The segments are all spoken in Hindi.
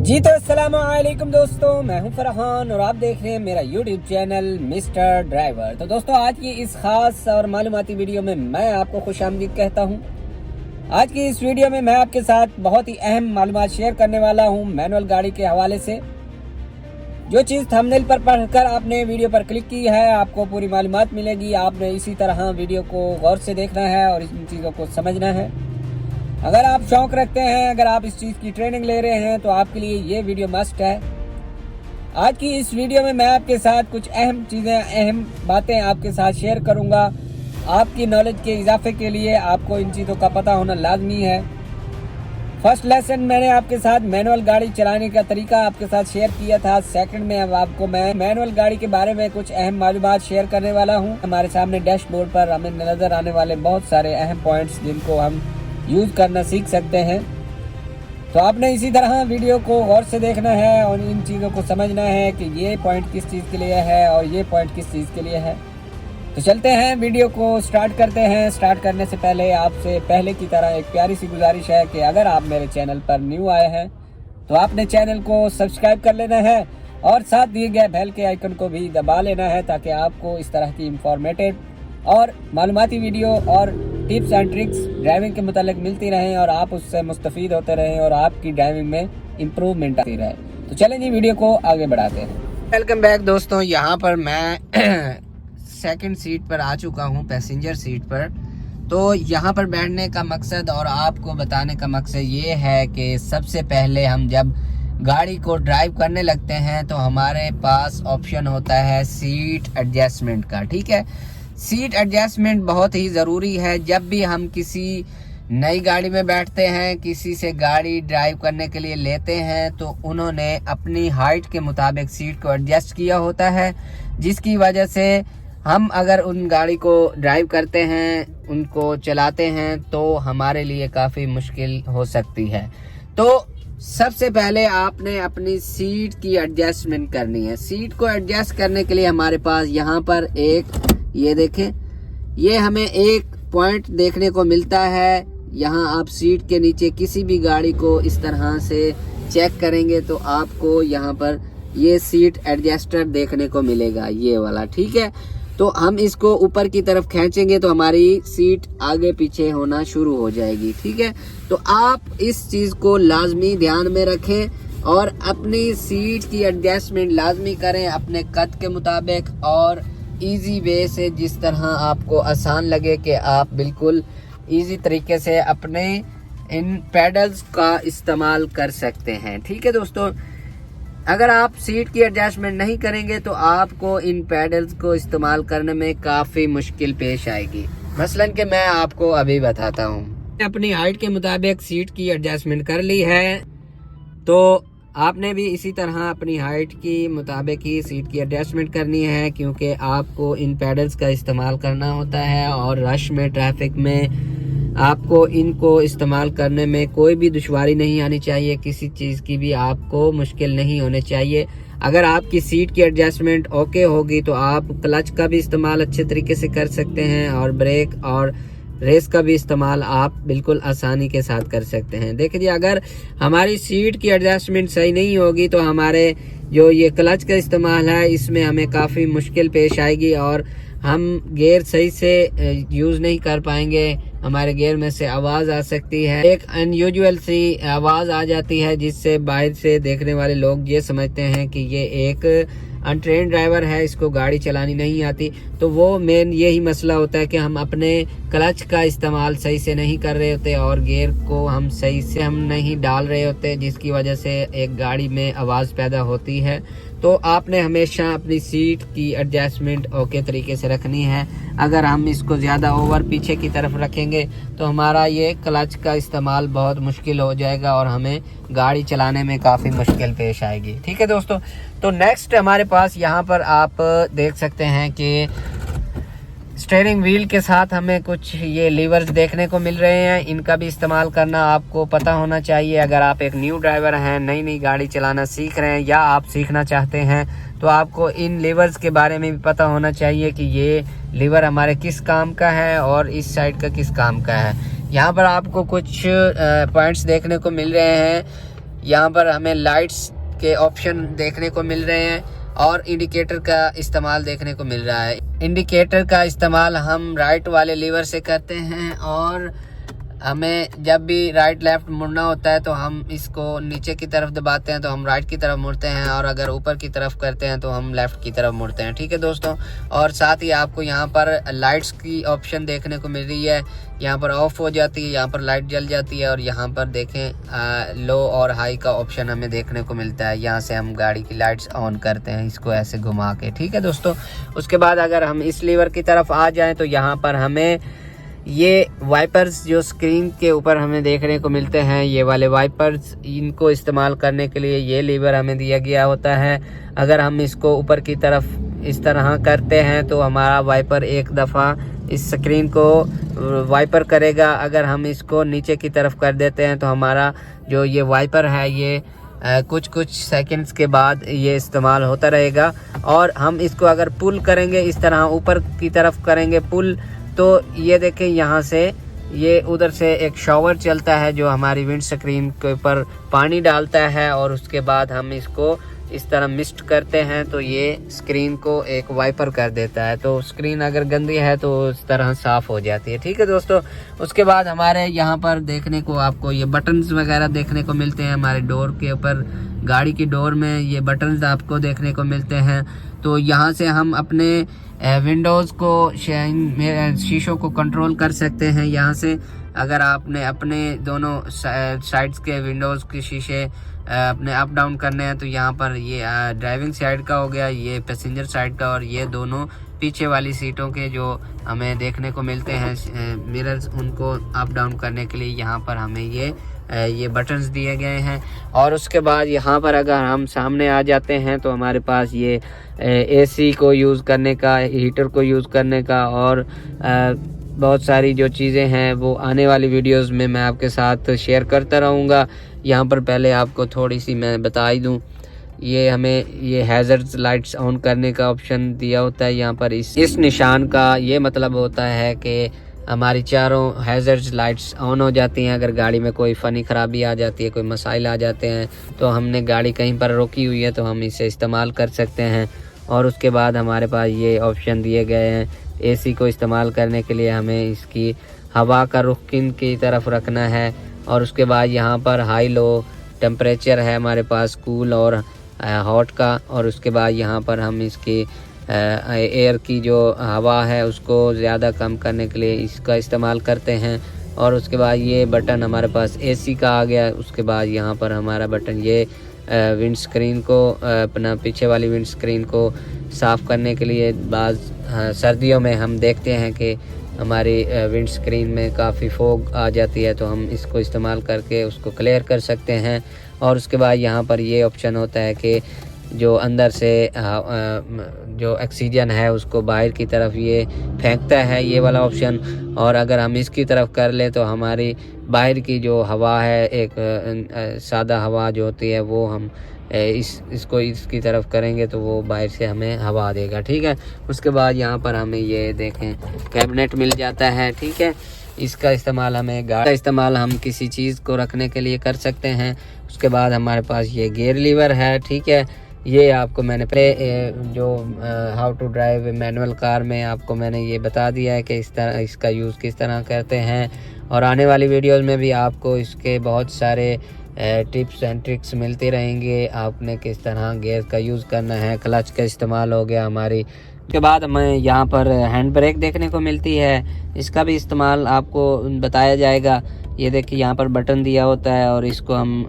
जी तो अस्सलाम वालेकुम दोस्तों, मैं हूं फरहान और आप देख रहे हैं मेरा यूट्यूब चैनल मिस्टर ड्राइवर। तो दोस्तों आज की इस खास और मालूमाती वीडियो में मैं आपको खुशामदीद कहता हूं। आज की इस वीडियो में मैं आपके साथ बहुत ही अहम मालूमात शेयर करने वाला हूं मैनुअल गाड़ी के हवाले से। जो चीज़ थंबनेल पर पढ़कर आपने वीडियो पर क्लिक की है, आपको पूरी मालूमात मिलेगी। आपने इसी तरह वीडियो को गौर से देखना है और इन चीज़ों को समझना है। अगर आप शौक रखते हैं, अगर आप इस चीज़ की ट्रेनिंग ले रहे हैं तो आपके लिए ये वीडियो मस्ट है। आज की इस वीडियो में मैं आपके साथ कुछ अहम चीज़ें, अहम बातें आपके साथ शेयर करूंगा। आपकी नॉलेज के इजाफे के लिए आपको इन चीज़ों का पता होना लाजमी है। फर्स्ट लेसन मैंने आपके साथ मैनुअल गाड़ी चलाने का तरीका आपके साथ शेयर किया था। सेकंड में अब आपको मैं मैनुअल गाड़ी के बारे में कुछ अहम मालूमात शेयर करने वाला हूं। हमारे सामने डैशबोर्ड पर हमें नज़र आने वाले बहुत सारे अहम पॉइंट्स जिनको हम यूज करना सीख सकते हैं। तो आपने इसी तरह वीडियो को गौर से देखना है और इन चीज़ों को समझना है कि ये पॉइंट किस चीज़ के लिए है और ये पॉइंट किस चीज़ के लिए है। तो चलते हैं, वीडियो को स्टार्ट करते हैं। स्टार्ट करने से पहले आपसे पहले की तरह एक प्यारी सी गुजारिश है कि अगर आप मेरे चैनल पर न्यू आए हैं तो आपने चैनल को सब्सक्राइब कर लेना है और साथ दिए गए बेल के आइकन को भी दबा लेना है ताकि आपको इस तरह की इंफॉर्मेटिव और मालूमाती वीडियो और टिप्स एंड ट्रिक्स ड्राइविंग के मुतालिक मिलती रहें और आप उससे मुस्तफीद होते रहें और आपकी ड्राइविंग में इम्प्रूवमेंट आती रहे। तो चलें जी, वीडियो को आगे बढ़ाते हैं। वेलकम बैक दोस्तों, यहाँ पर मैं सेकंड सीट पर आ चुका हूँ, पैसेंजर सीट पर। तो यहाँ पर बैठने का मकसद और आपको बताने का मकसद ये है कि सबसे पहले हम जब गाड़ी को ड्राइव करने लगते हैं तो हमारे पास ऑप्शन होता है सीट एडजस्टमेंट का। ठीक है, सीट एडजस्टमेंट बहुत ही ज़रूरी है। जब भी हम किसी नई गाड़ी में बैठते हैं, किसी से गाड़ी ड्राइव करने के लिए लेते हैं तो उन्होंने अपनी हाइट के मुताबिक सीट को एडजस्ट किया होता है, जिसकी वजह से हम अगर उन गाड़ी को ड्राइव करते हैं, उनको चलाते हैं तो हमारे लिए काफ़ी मुश्किल हो सकती है। तो सबसे पहले आपने अपनी सीट की एडजस्टमेंट करनी है। सीट को एडजस्ट करने के लिए हमारे पास यहाँ पर ये देखें, ये हमें एक पॉइंट देखने को मिलता है। यहाँ आप सीट के नीचे किसी भी गाड़ी को इस तरह से चेक करेंगे तो आपको यहाँ पर ये सीट एडजस्टर देखने को मिलेगा, ये वाला। ठीक है, तो हम इसको ऊपर की तरफ खींचेंगे तो हमारी सीट आगे पीछे होना शुरू हो जाएगी। ठीक है, तो आप इस चीज़ को लाजमी ध्यान में रखें और अपनी सीट की एडजस्टमेंट लाजमी करें अपने कद के मुताबिक और इजी वे से, जिस तरह आपको आसान लगे कि आप बिल्कुल इजी तरीके से अपने इन पैडल्स का इस्तेमाल कर सकते हैं। ठीक है दोस्तों, अगर आप सीट की एडजस्टमेंट नहीं करेंगे तो आपको इन पैडल्स को इस्तेमाल करने में काफ़ी मुश्किल पेश आएगी। मसलन कि मैं आपको अभी बताता हूँ। अपनी हाइट के मुताबिक सीट की एडजस्टमेंट कर ली है तो आपने भी इसी तरह अपनी हाइट के मुताबिक ही सीट की एडजस्टमेंट करनी है, क्योंकि आपको इन पैडल्स का इस्तेमाल करना होता है और रश में, ट्रैफिक में आपको इनको इस्तेमाल करने में कोई भी दुश्वारी नहीं आनी चाहिए। किसी चीज़ की भी आपको मुश्किल नहीं होने चाहिए। अगर आपकी सीट की एडजस्टमेंट ओके होगी तो आप क्लच का भी इस्तेमाल अच्छे तरीके से कर सकते हैं और ब्रेक और रेस का भी इस्तेमाल आप बिल्कुल आसानी के साथ कर सकते हैं। देखिए, अगर हमारी सीट की एडजस्टमेंट सही नहीं होगी तो हमारे जो ये क्लच का इस्तेमाल है इसमें हमें काफ़ी मुश्किल पेश आएगी और हम गियर सही से यूज़ नहीं कर पाएंगे। हमारे गियर में से आवाज़ आ सकती है, एक अनयूजुअल सी आवाज़ आ जाती है जिससे बाहर से देखने वाले लोग ये समझते हैं कि ये एक अनट्रेन ड्राइवर है, इसको गाड़ी चलानी नहीं आती। तो वो मेन यही मसला होता है कि हम अपने क्लच का इस्तेमाल सही से नहीं कर रहे होते और गियर को हम सही से हम नहीं डाल रहे होते, जिसकी वजह से एक गाड़ी में आवाज़ पैदा होती है। तो आपने हमेशा अपनी सीट की एडजस्टमेंट ओके तरीके से रखनी है। अगर हम इसको ज़्यादा ओवर पीछे की तरफ रखेंगे तो हमारा ये क्लच का इस्तेमाल बहुत मुश्किल हो जाएगा और हमें गाड़ी चलाने में काफ़ी मुश्किल पेश आएगी। ठीक है दोस्तों, तो नेक्स्ट हमारे पास यहाँ पर आप देख सकते हैं कि स्टीयरिंग व्हील के साथ हमें कुछ ये लीवर्स देखने को मिल रहे हैं। इनका भी इस्तेमाल करना आपको पता होना चाहिए। अगर आप एक न्यू ड्राइवर हैं, नई गाड़ी चलाना सीख रहे हैं या आप सीखना चाहते हैं तो आपको इन लीवर्स के बारे में भी पता होना चाहिए कि ये लीवर हमारे किस काम का है और इस साइड का किस काम का है। यहाँ पर आपको कुछ पॉइंट्स देखने को मिल रहे हैं यहाँ पर हमें लाइट्स के ऑप्शन देखने को मिल रहे हैं और इंडिकेटर का इस्तेमाल देखने को मिल रहा है। इंडिकेटर का इस्तेमाल हम राइट वाले लीवर से करते हैं और हमें जब भी राइट लेफ्ट मुड़ना होता है तो हम इसको नीचे की तरफ दबाते हैं तो हम राइट की तरफ मुड़ते हैं, और अगर ऊपर की तरफ करते हैं तो हम लेफ्ट की तरफ मुड़ते हैं। ठीक है दोस्तों, और साथ ही आपको यहाँ पर लाइट्स की ऑप्शन देखने को मिल रही है। यहाँ पर ऑफ हो जाती है, यहाँ पर लाइट जल जाती है, और यहाँ पर देखें लो और हाई का ऑप्शन हमें देखने को मिलता है। यहाँ से हम गाड़ी की लाइट्स ऑन करते हैं इसको ऐसे घुमा के। ठीक है दोस्तों, उसके बाद अगर हम इस लीवर की तरफ आ जाएं तो यहाँ पर हमें ये वाइपर्स जो स्क्रीन के ऊपर हमें देखने को मिलते हैं, ये वाले वाइपर्स, इनको इस्तेमाल करने के लिए ये लीवर हमें दिया गया होता है। अगर हम इसको ऊपर की तरफ इस तरह करते हैं तो हमारा वाइपर एक दफ़ा इस स्क्रीन को वाइपर करेगा। अगर हम इसको नीचे की तरफ कर देते हैं तो हमारा जो ये वाइपर है ये कुछ सेकंड्स के बाद ये इस्तेमाल होता रहेगा। और हम इसको अगर पुल करेंगे, इस तरह ऊपर की तरफ करेंगे पुल, तो ये देखें यहाँ से ये उधर से एक शॉवर चलता है जो हमारी विंड स्क्रीन के ऊपर पानी डालता है, और उसके बाद हम इसको इस तरह मिस्ट करते हैं तो ये स्क्रीन को एक वाइपर कर देता है। तो स्क्रीन अगर गंदी है तो इस तरह साफ़ हो जाती है। ठीक है दोस्तों, उसके बाद हमारे यहाँ पर देखने को आपको ये बटन्स वगैरह देखने को मिलते हैं। हमारे डोर के ऊपर, गाड़ी की डोर में ये बटन्स आपको देखने को मिलते हैं। तो यहाँ से हम अपने विंडोज़ को, शीशों को कंट्रोल कर सकते हैं यहाँ से। अगर आपने अपने दोनों साइड्स के विंडोज़ के शीशे अपने अप डाउन करने हैं तो यहाँ पर ये ड्राइविंग साइड का हो गया, ये पैसेंजर साइड का, और ये दोनों पीछे वाली सीटों के जो हमें देखने को मिलते हैं मिरर्स, उनको अप डाउन करने के लिए यहाँ पर हमें ये बटन्स दिए गए हैं। और उसके बाद यहाँ पर अगर हम सामने आ जाते हैं तो हमारे पास ये एसी को यूज़ करने का, हीटर को यूज़ करने का, और बहुत सारी जो चीज़ें हैं वो आने वाली वीडियोस में मैं आपके साथ शेयर करता रहूँगा। यहाँ पर पहले आपको थोड़ी सी मैं बता ही दूँ, ये हमें ये हैज़र्ड लाइट्स ऑन करने का ऑप्शन दिया होता है। यहाँ पर इस निशान का ये मतलब होता है कि हमारी चारों हैज़र्ड लाइट्स ऑन हो जाती हैं। अगर गाड़ी में कोई फ़नी ख़राबी आ जाती है, कोई मसाइल आ जाते हैं, तो हमने गाड़ी कहीं पर रोकी हुई है तो हम इसे इस्तेमाल कर सकते हैं। और उसके बाद हमारे पास ये ऑप्शन दिए गए हैं, एसी को इस्तेमाल करने के लिए हमें इसकी हवा का रुख किन की तरफ रखना है। और उसके बाद यहाँ पर हाई लो टेम्परेचर है हमारे पास, कूल और हॉट का। और उसके बाद यहाँ पर हम इसकी एयर की जो हवा है उसको ज़्यादा कम करने के लिए इसका इस्तेमाल करते हैं। और उसके बाद ये बटन हमारे पास एसी का आ गया। उसके बाद यहाँ पर हमारा बटन ये विंड स्क्रीन को, अपना पीछे वाली विंड स्क्रीन को साफ़ करने के लिए, बाज़ सर्दियों में हम देखते हैं कि हमारी विंड स्क्रीन में काफ़ी फोग आ जाती है, तो हम इसको इस्तेमाल करके उसको क्लियर कर सकते हैं। और उसके बाद यहाँ पर ये ऑप्शन होता है कि जो अंदर से जो ऑक्सीजन है उसको बाहर की तरफ ये फेंकता है, ये वाला ऑप्शन। और अगर हम इसकी तरफ कर लें तो हमारी बाहर की जो हवा है, एक सादा हवा जो होती है, वो हम इसको इसकी तरफ करेंगे तो वो बाहर से हमें हवा देगा। ठीक है, उसके बाद यहाँ पर हमें ये देखें कैबिनेट मिल जाता है। ठीक है, इसका इस्तेमाल हमें गाड़ी का इस्तेमाल हम किसी चीज़ को रखने के लिए कर सकते हैं। उसके बाद हमारे पास ये गियर लीवर है। ठीक है, ये आपको मैंने जो how to drive manual car में आपको मैंने ये बता दिया है कि इस तरह इसका यूज़ किस तरह करते हैं। और आने वाली वीडियोस में भी आपको इसके बहुत सारे टिप्स एंड ट्रिक्स मिलते रहेंगे, आपने किस तरह गियर का यूज़ करना है। क्लच का इस्तेमाल हो गया हमारी। उसके बाद हमें यहाँ पर हैंड ब्रेक देखने को मिलती है, इसका भी इस्तेमाल आपको बताया जाएगा। ये देखिए यहाँ पर बटन दिया होता है और इसको हम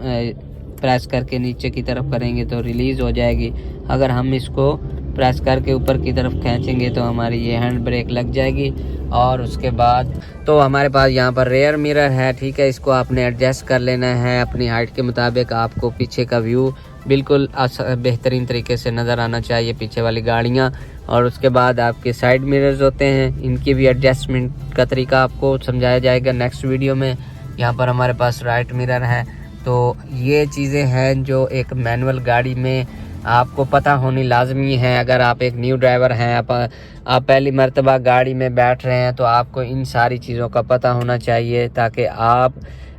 प्रेस करके नीचे की तरफ करेंगे तो रिलीज़ हो जाएगी। अगर हम इसको प्रेस करके ऊपर की तरफ खींचेंगे तो हमारी ये हैंड ब्रेक लग जाएगी। और उसके बाद तो हमारे पास यहाँ पर रेयर मिरर है। ठीक है, इसको आपने एडजस्ट कर लेना है अपनी हाइट के मुताबिक। आपको पीछे का व्यू बिल्कुल बेहतरीन तरीके से नज़र आना चाहिए, पीछे वाली गाड़ियाँ। और उसके बाद आपके साइड मिरर्स होते हैं, इनकी भी एडजस्टमेंट का तरीका आपको समझाया जाएगा नेक्स्ट वीडियो में। यहाँ पर हमारे पास राइट मिरर है। तो ये चीज़ें हैं जो एक मैनुअल गाड़ी में आपको पता होनी लाजमी है। अगर आप एक न्यू ड्राइवर हैं, आप पहली मर्तबा गाड़ी में बैठ रहे हैं, तो आपको इन सारी चीज़ों का पता होना चाहिए ताकि आप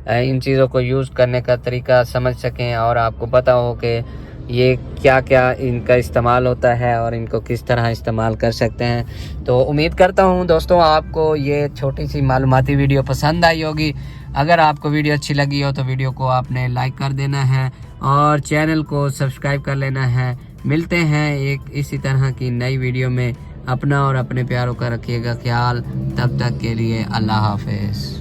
इन चीज़ों को यूज़ करने का तरीका समझ सकें और आपको पता हो कि ये क्या क्या इनका इस्तेमाल होता है और इनको किस तरह इस्तेमाल कर सकते हैं। तो उम्मीद करता हूँ दोस्तों आपको ये छोटी सी मालूमाती वीडियो पसंद आई होगी। अगर आपको वीडियो अच्छी लगी हो तो वीडियो को आपने लाइक कर देना है और चैनल को सब्सक्राइब कर लेना है। मिलते हैं एक इसी तरह की नई वीडियो में। अपना और अपने प्यारों का रखिएगा ख्याल। तब तक के लिए अल्लाह हाफिज़।